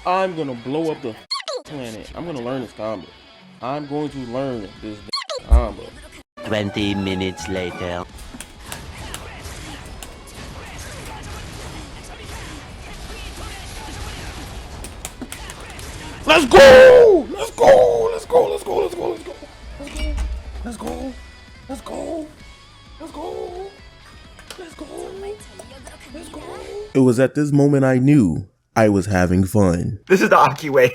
I'm gonna blow up the planet. I'm gonna learn this combo. I'm going to learn this combo. 20 minutes later. Let's go! Let's go! Let's go! Let's go! Let's go! Let's go! Let's go! Let's go! Let's go! Let's go! Let's go! It was at this moment I knew I was having fun. This is the Aki way.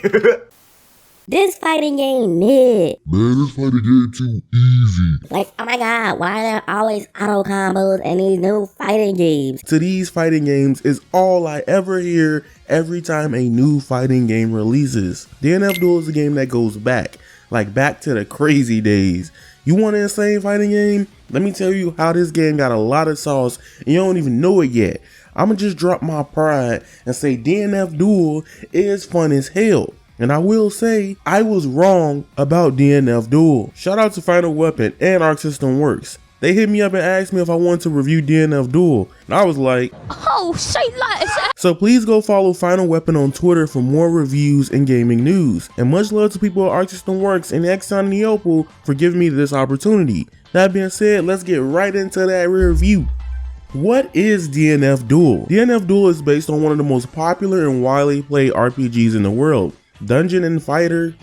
This fighting game mid. Man, this fighting game too easy. Like, oh my god, why are there always auto combos in these new fighting games? To these fighting games is all I ever hear every time a new fighting game releases. DNF Duel is a game that goes back to the crazy days. You want an insane fighting game? Let me tell you how this game got a lot of sauce and you don't even know it yet. I'ma just drop my pride and say DNF Duel is fun as hell. And I will say, I was wrong about DNF Duel. Shout out to Final Weapon and Arcsystemworks. They hit me up and asked me if I wanted to review DNF Duel. And I was like, Oh, say less. So please go follow Final Weapon on Twitter for more reviews and gaming news. And much love to people at Arcsystemworks and Exxon and Neopal for giving me this opportunity. That being said, let's get right into that review. What is DNF Duel? DNF Duel is based on one of the most popular and widely played RPGs in the world. Dungeon Fighter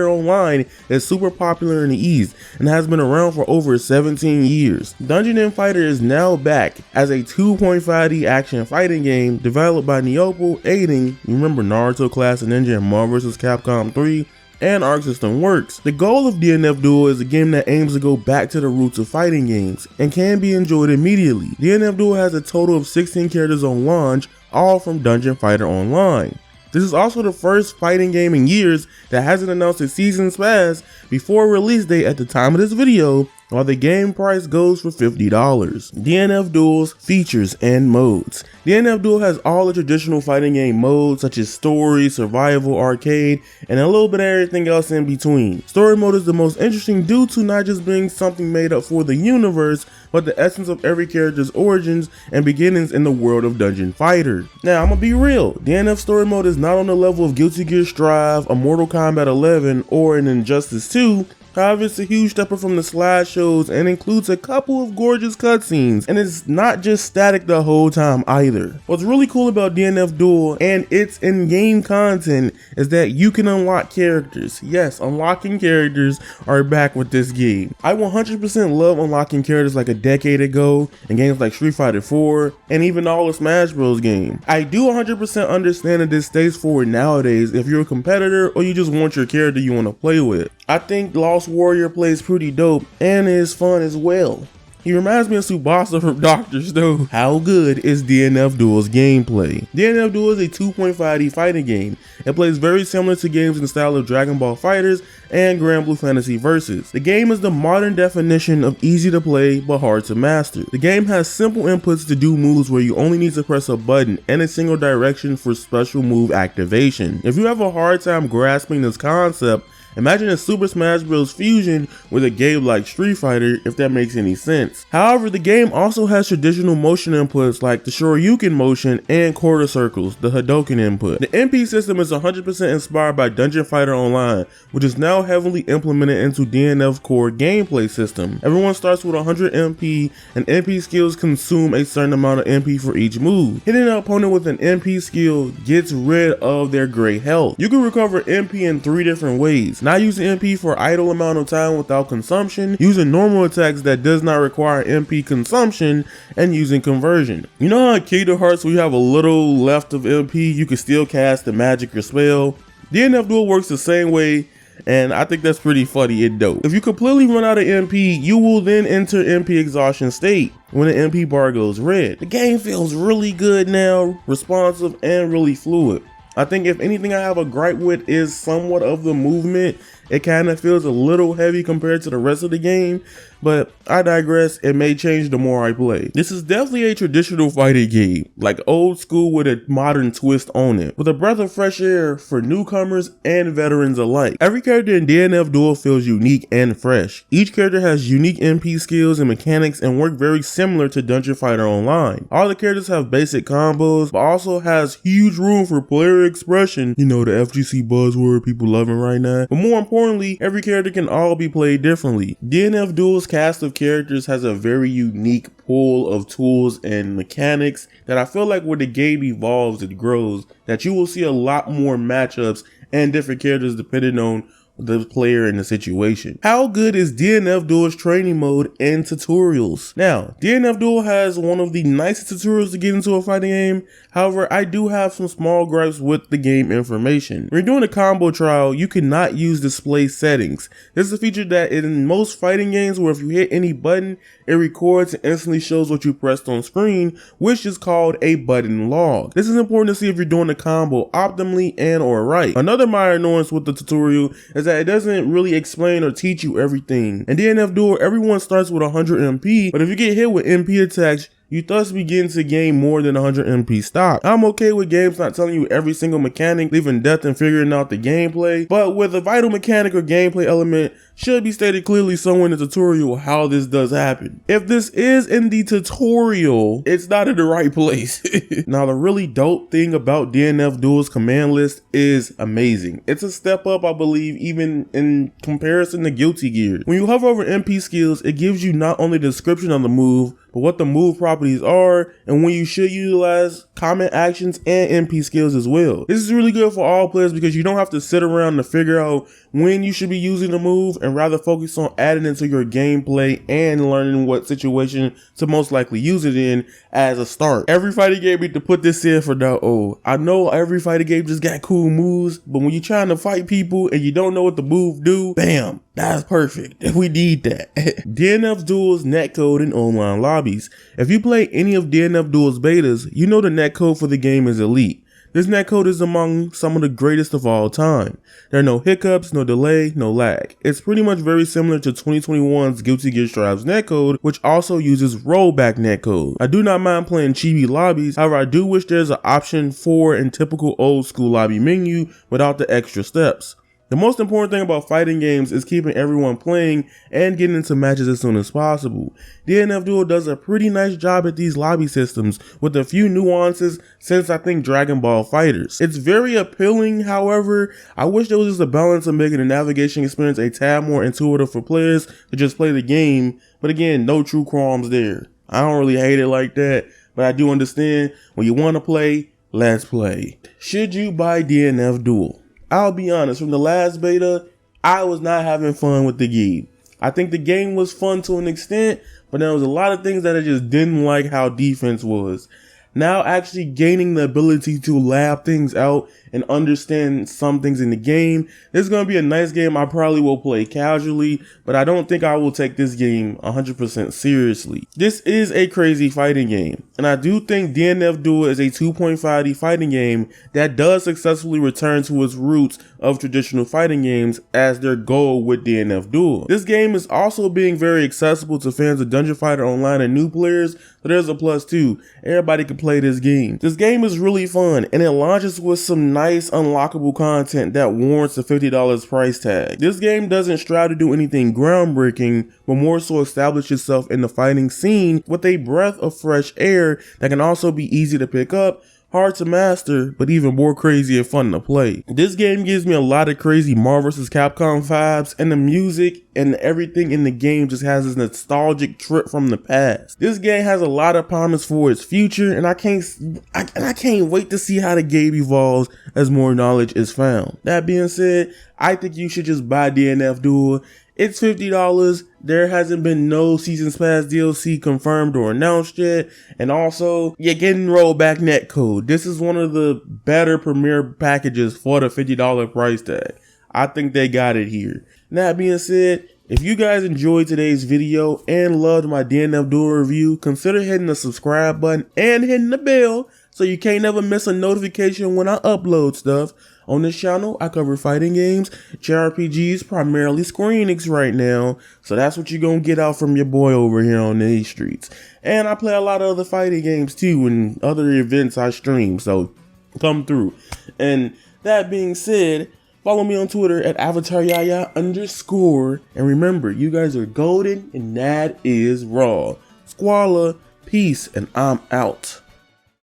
Online is super popular in the East and has been around for over 17 years. Dungeon Fighter is now back as a 2.5D action fighting game developed by Neopal, aiding, you remember Naruto Classic Ninja and Marvel vs. Capcom 3, and Arcsystemworks. The goal of DNF Duel is a game that aims to go back to the roots of fighting games and can be enjoyed immediately. DNF Duel has a total of 16 characters on launch, all from Dungeon Fighter Online. This is also the first fighting game in years that hasn't announced a season pass before release date at the time of this video, while the game price goes for $50. DNF Duel's features and modes. DNF Duel has all the traditional fighting game modes such as story, survival, arcade, and a little bit of everything else in between. Story mode is the most interesting due to not just being something made up for the universe, but the essence of every character's origins and beginnings in the world of Dungeon Fighter. Now, I'm gonna be real, DNF story mode is not on the level of Guilty Gear Strive, a Mortal Kombat 11, or an Injustice 2, however, it's a huge step up from the slideshows and includes a couple of gorgeous cutscenes, and it's not just static the whole time either. What's really cool about DNF Duel and its in-game content is that you can unlock characters. Yes, unlocking characters are back with this game. I 100% love unlocking characters like a decade ago in games like Street Fighter 4 and even all the Smash Bros. Game. I do 100% understand that this stays forward nowadays if you're a competitor or you just want your character you want to play with. I think Lost Warrior plays pretty dope and is fun as well. He reminds me of Tsubasa from Doctor Stone. How good is DNF Duel's gameplay? DNF Duel is a 2.5D fighting game. It plays very similar to games in the style of Dragon Ball FighterZ and Grand Blue Fantasy Versus. The game is the modern definition of easy to play but hard to master. The game has simple inputs to do moves where you only need to press a button and a single direction for special move activation. If you have a hard time grasping this concept, imagine a Super Smash Bros. Fusion with a game like Street Fighter, if that makes any sense. However, the game also has traditional motion inputs like the Shoryuken motion and quarter circles, the Hadoken input. The MP system is 100% inspired by Dungeon Fighter Online, which is now heavily implemented into DNF's core gameplay system. Everyone starts with 100 MP, and MP skills consume a certain amount of MP for each move. Hitting an opponent with an MP skill gets rid of their gray health. You can recover MP in 3 different ways. Not using MP for idle amount of time without consumption, using normal attacks that does not require MP consumption, and using conversion. You know how in Kingdom Hearts we have a little left of MP, you can still cast a magic or spell? DNF Duel works the same way, and I think that's pretty funny and dope. If you completely run out of MP, you will then enter MP exhaustion state when the MP bar goes red. The game feels really good now, responsive and really fluid. I think if anything I have a gripe with is somewhat of the movement it kind of feels a little heavy compared to the rest of the game, but I digress. It may change the more I play. This is definitely a traditional fighting game, like old school with a modern twist on it, with a breath of fresh air for newcomers and veterans alike. Every character in DNF Duel feels unique and fresh. Each character has unique MP skills and mechanics and work very similar to Dungeon Fighter Online. All the characters have basic combos, but also has huge room for player expression, you know, the FGC buzzword people loving right now. But more importantly, every character can all be played differently. DNF Duel's cast of characters has a very unique pool of tools and mechanics that I feel like when the game evolves and grows, that you will see a lot more matchups and different characters depending on the player and the situation. How good is DNF Duel's training mode and tutorials? Now, DNF Duel has one of the nicest tutorials to get into a fighting game. However, I do have some small gripes with the game information. When you're doing a combo trial, you cannot use display settings. This is a feature that in most fighting games where if you hit any button, it records and instantly shows what you pressed on screen, which is called a button log. This is important to see if you're doing the combo optimally and or right. Another minor annoyance with the tutorial is that it doesn't really explain or teach you everything. In DNF Duel, everyone starts with 100 MP, but if you get hit with MP attacks, you thus begin to gain more than 100 MP stock. I'm okay with games not telling you every single mechanic, leaving depth and figuring out the gameplay, but with a vital mechanic or gameplay element, should be stated clearly somewhere in the tutorial how this does happen. If this is in the tutorial, it's not in the right place. Now, the really dope thing about DNF Duel's command list is amazing. It's a step up, I believe, even in comparison to Guilty Gear. When you hover over MP skills, it gives you not only the description of the move, but what the move properties are and when you should utilize common actions and MP skills as well. This is really good for all players because you don't have to sit around to figure out when you should be using the move and rather focus on adding it to your gameplay and learning what situation to most likely use it in as a start. Every fighting game need to put this in for now. Oh, I know every fighting game just got cool moves, but when you're trying to fight people and you don't know what the move do, bam, that's perfect. We need that. DNF Duel's netcode and online lobbies. If you play any of DNF Duel's betas, you know the netcode for the game is elite. This netcode is among some of the greatest of all time. There are no hiccups, no delay, no lag. It's pretty much very similar to 2021's Guilty Gear Strive's netcode, which also uses rollback netcode. I do not mind playing chibi lobbies, however I do wish there's an option for in typical old school lobby menu without the extra steps. The most important thing about fighting games is keeping everyone playing and getting into matches as soon as possible. DNF Duel does a pretty nice job at these lobby systems with a few nuances since I think Dragon Ball FighterZ. It's very appealing, however, I wish there was just a balance of making the navigation experience a tad more intuitive for players to just play the game, but again, no true qualms there. I don't really hate it like that, but I do understand when you want to play, let's play. Should you buy DNF Duel? I'll be honest, from the last beta, I was not having fun with the game. I think the game was fun to an extent, but there was a lot of things that I just didn't like how defense was. Now actually gaining the ability to lab things out and understand some things in the game, this is going to be a nice game I probably will play casually, but I don't think I will take this game 100% seriously. This is a crazy fighting game, and I do think DNF Duel is a 2.5D fighting game that does successfully return to its roots of traditional fighting games as their goal with DNF Duel. This game is also being very accessible to fans of Dungeon Fighter Online and new players, so there's a plus too. Everybody can play this game. This game is really fun, and it launches with some nice unlockable content that warrants the $50 price tag. This game doesn't strive to do anything groundbreaking, but more so establish itself in the fighting scene with a breath of fresh air that can also be easy to pick up, hard to master, but even more crazy and fun to play. This game gives me a lot of crazy Marvel vs. Capcom vibes, and the music and everything in the game just has this nostalgic trip from the past. This game has a lot of promise for its future, and I can't wait to see how the game evolves as more knowledge is found. That being said, I think you should just buy DNF Duel. It's $50. There hasn't been no Seasons Pass DLC confirmed or announced yet. And also, you're getting rollback netcode. This is one of the better premier packages for the $50 price tag. I think they got it here. That being said, If you guys enjoyed today's video and loved my DNF Duel review, consider hitting the subscribe button and hitting the bell so you can't never miss a notification when I upload stuff. On this channel, I cover fighting games, JRPGs, primarily Square Enix right now, so that's what you're gonna get out from your boy over here on these streets. And I play a lot of other fighting games too and other events I stream, so come through. And that being said, follow me on Twitter at avataryayaTV_. And remember, you guys are golden and that is raw. Squalla, peace, and I'm out.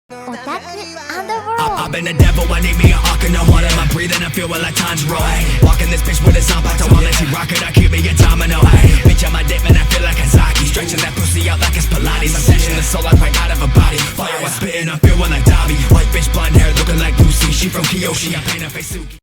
I've been the devil, I need me an arc and no water. I'm breathing, I feel like time's roll. Walking this bitch with a zombie, I let you rock it, I keep me a domino. Bitch, on my dick, man, I feel like a Zaki. Stretching that pussy out like it's Pilates. I'm snatching the soul right out of a body. Fire, I spitting, I feel like Dobby. White bitch, blonde hair, looking like Lucy. She from Kyoshi, I paint her face Suki.